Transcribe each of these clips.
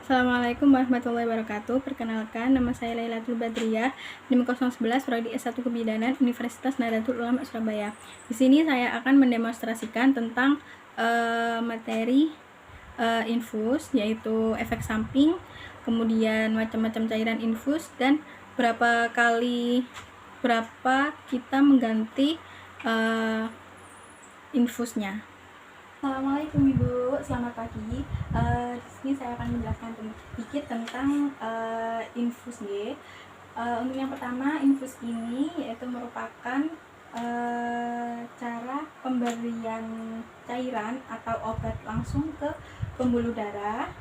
Assalamualaikum warahmatullahi wabarakatuh. Perkenalkan, nama saya Lailatul Badriyah, NIM 011, Prodi S1 Kebidanan, Universitas Nahdlatul Ulama Surabaya. Di sini saya akan mendemonstrasikan tentang materi infus, yaitu efek samping, kemudian macam-macam cairan infus, dan berapa kita mengganti infusnya. Assalamualaikum Ibu, selamat pagi. Di sini saya akan menjelaskan sedikit tentang infus Y. Untuk yang pertama, infus ini yaitu merupakan cara pemberian cairan atau obat langsung ke pembuluh darah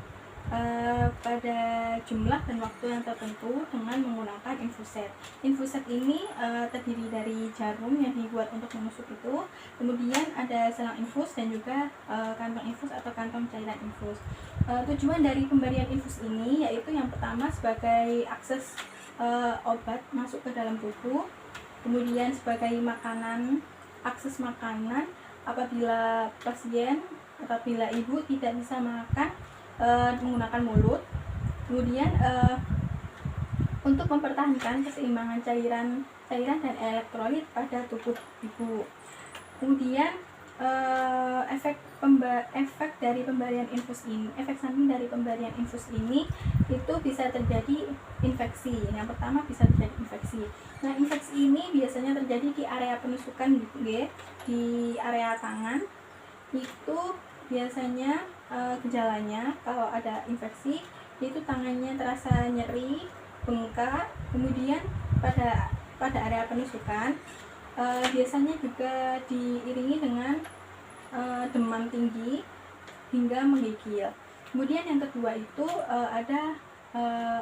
pada jumlah dan waktu yang tertentu dengan menggunakan infuset. Infuset ini terdiri dari jarum yang dibuat untuk menusuk itu, kemudian ada selang infus dan juga kantong infus atau kantong cairan infus. Tujuan dari pemberian infus ini yaitu yang pertama sebagai akses obat masuk ke dalam tubuh, kemudian sebagai makanan, akses makanan apabila pasien atau apabila ibu tidak bisa makan menggunakan mulut, kemudian untuk mempertahankan keseimbangan cairan dan elektrolit pada tubuh ibu. Kemudian efek dari pemberian infus ini, efek samping dari pemberian infus ini itu bisa terjadi infeksi. Yang pertama bisa terjadi infeksi. Nah, infeksi ini biasanya terjadi di area penusukan gitu, di area tangan. Itu biasanya gejalanya kalau ada infeksi yaitu tangannya terasa nyeri, bengkak, kemudian pada area penusukan biasanya juga diiringi dengan demam tinggi hingga menggigil. Kemudian yang kedua itu ada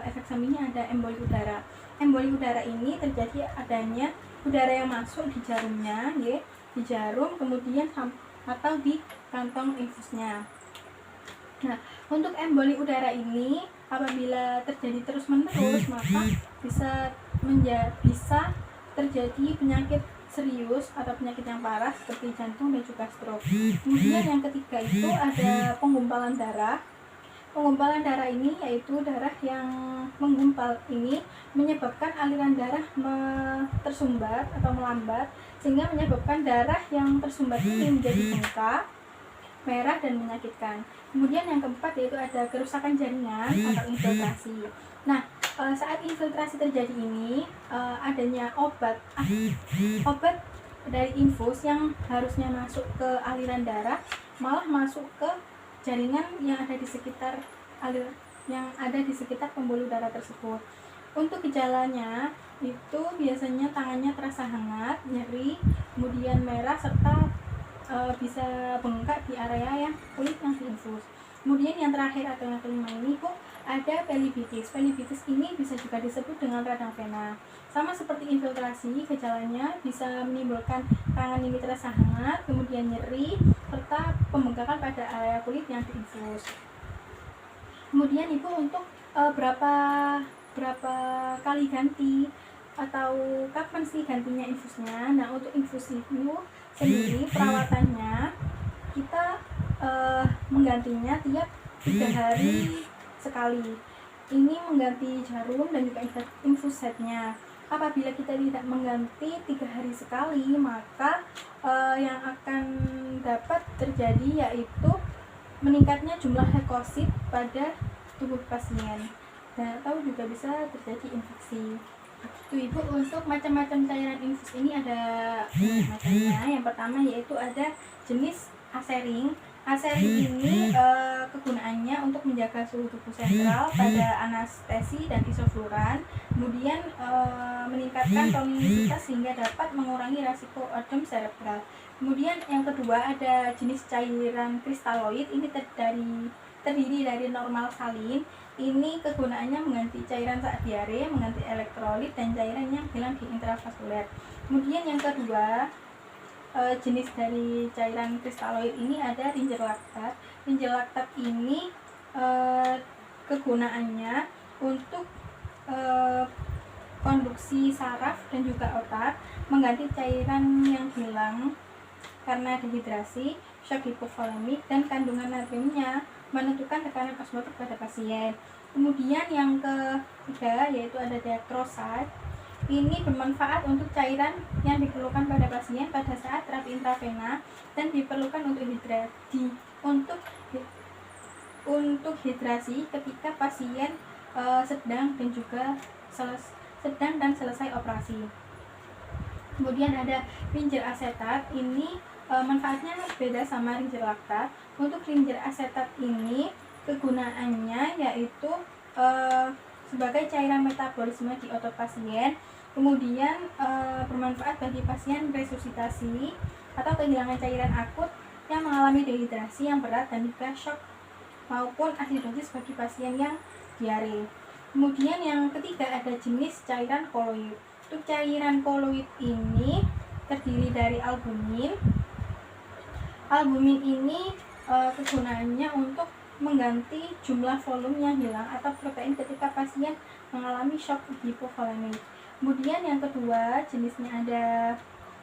efek sampingnya, ada emboli udara. Emboli udara ini terjadi adanya udara yang masuk di jarumnya, di jarum, kemudian atau di kantong infusnya. Nah, untuk emboli udara ini apabila terjadi terus-menerus maka bisa terjadi penyakit serius atau penyakit yang parah seperti jantung dan juga stroke. Kemudian yang ketiga itu ada penggumpalan darah. Penggumpalan darah ini yaitu darah yang menggumpal ini menyebabkan aliran darah tersumbat atau melambat, sehingga menyebabkan darah yang tersumbat ini menjadi bengkak, merah, dan menyakitkan. Kemudian yang keempat yaitu ada kerusakan jaringan atau infiltrasi. Nah, saat infiltrasi terjadi ini adanya obat dari infus yang harusnya masuk ke aliran darah malah masuk ke jaringan yang ada di sekitar pembuluh darah tersebut. Untuk gejalanya itu biasanya tangannya terasa hangat, nyeri, kemudian merah, serta bisa bengkak di area yang kulit yang diinfus. Kemudian yang terakhir atau yang kelima ini ada pelibitis. Pelibitis ini bisa juga disebut dengan radang vena. Sama seperti infiltrasi, gejalanya bisa menimbulkan tangan ini terasa hangat, kemudian nyeri, serta pembengkakan pada area kulit yang diinfus. Kemudian ibu untuk berapa kali ganti atau kapan sih gantinya infusnya? Nah, untuk infus itu sendiri perawatannya kita menggantinya tiap 3 hari sekali. Ini mengganti jarum dan juga infusetnya. Apabila kita tidak mengganti 3 hari sekali, maka yang akan dapat terjadi yaitu meningkatnya jumlah leukosit pada tubuh pasien, dan atau juga bisa terjadi infeksi. Itu ibu. Untuk macam-macam cairan infus ini ada macamnya. Yang pertama yaitu ada jenis asering. Asering ini kegunaannya untuk menjaga suhu tubuh sentral pada anestesi dan isofluran, kemudian meningkatkan toninisitas sehingga dapat mengurangi risiko odem cerebral. Kemudian yang kedua ada jenis cairan kristaloid. Ini terdiri dari normal salin. Ini kegunaannya mengganti cairan saat diare, mengganti elektrolit dan cairan yang hilang di intravaskuler. Kemudian yang kedua jenis dari cairan kristaloid ini ada rinjer laktat. Rinjer laktat ini kegunaannya untuk konduksi saraf dan juga otak, mengganti cairan yang hilang karena dehidrasi, shock hipovolemik, dan kandungan natriumnya menentukan tekanan osmotik pada pasien. Kemudian yang ketiga yaitu ada dextroside. Ini bermanfaat untuk cairan yang diperlukan pada pasien pada saat terapi intravena dan diperlukan untuk hidrasi ketika pasien sedang dan selesai operasi. Kemudian ada ringer asetat. Ini manfaatnya beda sama ringer laktat. Untuk ringer asetat ini kegunaannya yaitu sebagai cairan metabolisme di otot pasien. Kemudian bermanfaat bagi pasien resusitasi atau kehilangan cairan akut yang mengalami dehidrasi yang berat dan juga shock maupun asidosis bagi pasien yang diare. Kemudian yang ketiga ada jenis cairan koloid. Untuk cairan koloid ini terdiri dari albumin. Albumin ini kegunaannya untuk mengganti jumlah volume yang hilang atau protein ketika pasien mengalami shock hipovolemik. Kemudian yang kedua jenisnya ada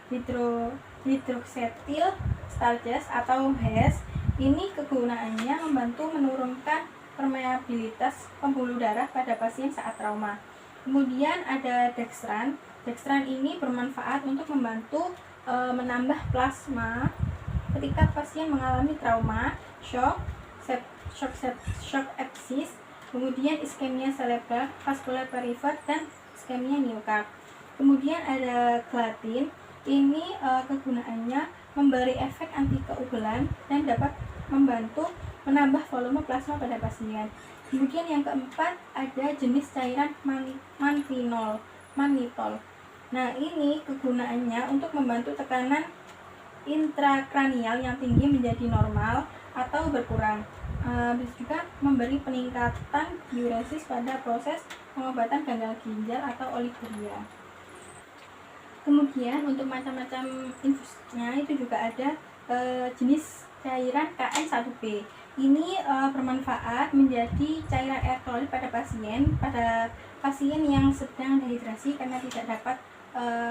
hydroxyethyl starches atau HES. Ini kegunaannya membantu menurunkan permeabilitas pembuluh darah pada pasien saat trauma. Kemudian ada dextran. Dextran ini bermanfaat untuk membantu menambah plasma ketika pasien mengalami trauma, shock sepsis, kemudian iskemia cerebral, vascular perivert, dan iskemia miokard. Kemudian ada gelatin. Ini kegunaannya memberi efek anti keubelan dan dapat membantu menambah volume plasma pada pasien. Kemudian yang keempat ada jenis cairan mannitol. Nah, ini kegunaannya untuk membantu tekanan intrakranial yang tinggi menjadi normal atau berkurang. Bisa juga memberi peningkatan diuresis pada proses pengobatan gagal ginjal atau oliguria. Kemudian untuk macam-macam infusnya itu juga ada jenis cairan KN1B. Ini bermanfaat menjadi cairan elektrolit pada pasien yang sedang dehidrasi karena tidak dapat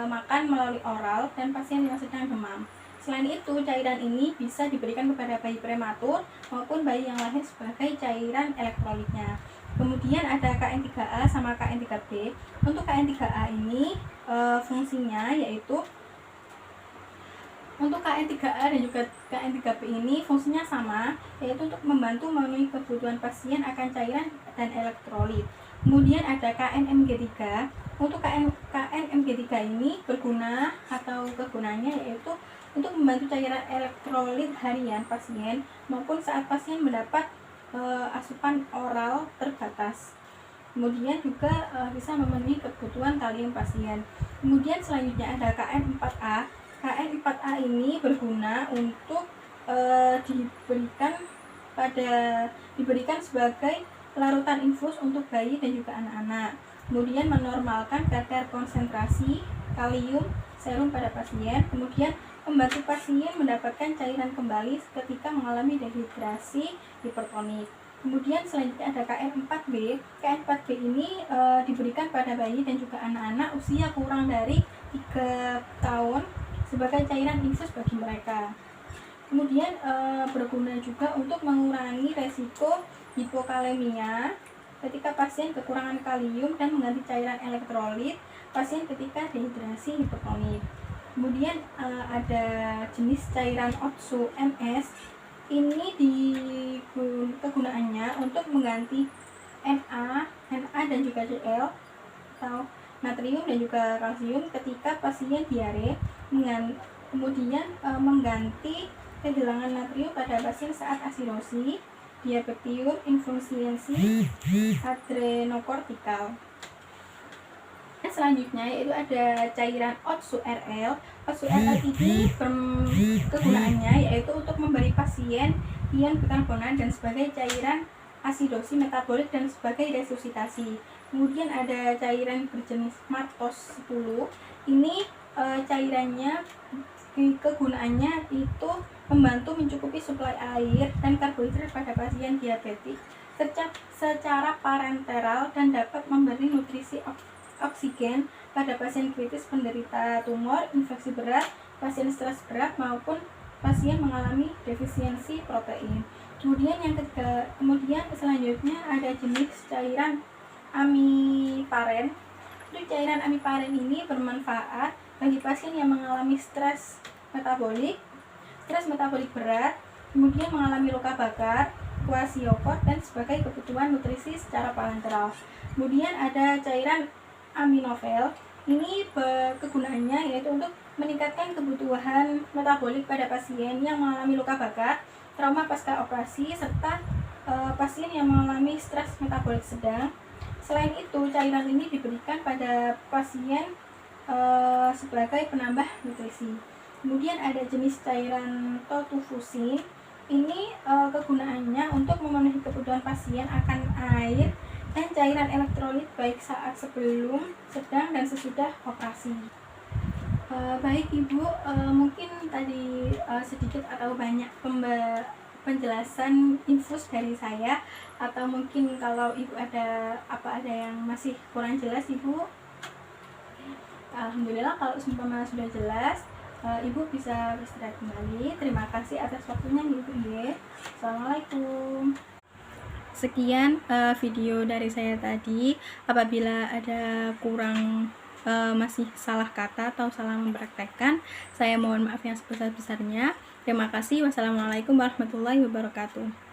makan melalui oral dan pasien yang sedang demam. Selain itu, cairan ini bisa diberikan kepada bayi prematur maupun bayi yang lahir sebagai cairan elektrolitnya. Kemudian ada KN3A sama KN3B. Untuk KN3A ini fungsinya yaitu untuk KN3A dan juga KN3B ini fungsinya sama, yaitu untuk membantu memenuhi kebutuhan pasien akan cairan dan elektrolit. Kemudian ada KNMG3. Untuk KNMG3 ini berguna atau kegunaannya yaitu untuk membantu cairan elektrolit harian pasien maupun saat pasien mendapat asupan oral terbatas. Kemudian juga bisa memenuhi kebutuhan kalium pasien. Kemudian selanjutnya ada KN4A. KN4A ini berguna untuk diberikan sebagai larutan infus untuk bayi dan juga anak-anak. Kemudian menormalkan kadar konsentrasi kalium serum pada pasien. Kemudian membantu pasien mendapatkan cairan kembali ketika mengalami dehidrasi hipertonik. Kemudian selanjutnya ada KN4B. KN4B ini diberikan pada bayi dan juga anak-anak usia kurang dari 3 tahun sebagai cairan infus bagi mereka. Kemudian berguna juga untuk mengurangi resiko hipokalemia ketika pasien kekurangan kalium dan mengganti cairan elektrolit pasien ketika dehidrasi hipertonik. Kemudian ada jenis cairan Otsu MS. Ini kegunaannya untuk mengganti Na dan juga Cl atau natrium dan juga kalsium ketika pasien diare. Kemudian mengganti kehilangan natrium pada pasien saat asidosi, diabetium, infusiendi adrenokortikal. Selanjutnya yaitu ada cairan Otsu RL. Otsu RL ini kegunaannya yaitu untuk memberi pasien ion bikarbonat dan sebagai cairan asidosi metabolik dan sebagai resusitasi. Kemudian ada cairan berjenis Martos 10. Ini cairannya kegunaannya itu membantu mencukupi suplai air dan karbohidrat pada pasien diabetik secara parenteral dan dapat memberi nutrisi oksigen pada pasien kritis penderita tumor, infeksi berat, pasien stres berat maupun pasien mengalami defisiensi protein. Kemudian selanjutnya ada jenis cairan amiparen. Untuk cairan amiparen ini bermanfaat bagi pasien yang mengalami stres metabolik berat, kemudian mengalami luka bakar, kwashiorkor, dan sebagai kebutuhan nutrisi secara parenteral. Kemudian ada cairan aminovel. Ini kegunaannya yaitu untuk meningkatkan kebutuhan metabolik pada pasien yang mengalami luka bakar, trauma pasca operasi, serta pasien yang mengalami stres metabolik sedang. Selain itu, cairan ini diberikan pada pasien sebagai penambah nutrisi. Kemudian ada jenis cairan totufusin. Ini kegunaannya untuk memenuhi kebutuhan pasien akan air dan cairan elektrolit baik saat sebelum, sedang, dan sesudah operasi. Baik Ibu, mungkin tadi sedikit atau banyak penjelasan infus dari saya, atau mungkin kalau Ibu ada yang masih kurang jelas Ibu. Alhamdulillah kalau seumpama sudah jelas, Ibu bisa beristirahat kembali. Terima kasih atas waktunya Ibu. Assalamualaikum. Sekian video dari saya tadi. Apabila ada kurang masih salah kata atau salah mempraktekkan, saya mohon maaf yang sebesar-besarnya. Terima kasih. Wassalamualaikum warahmatullahi wabarakatuh.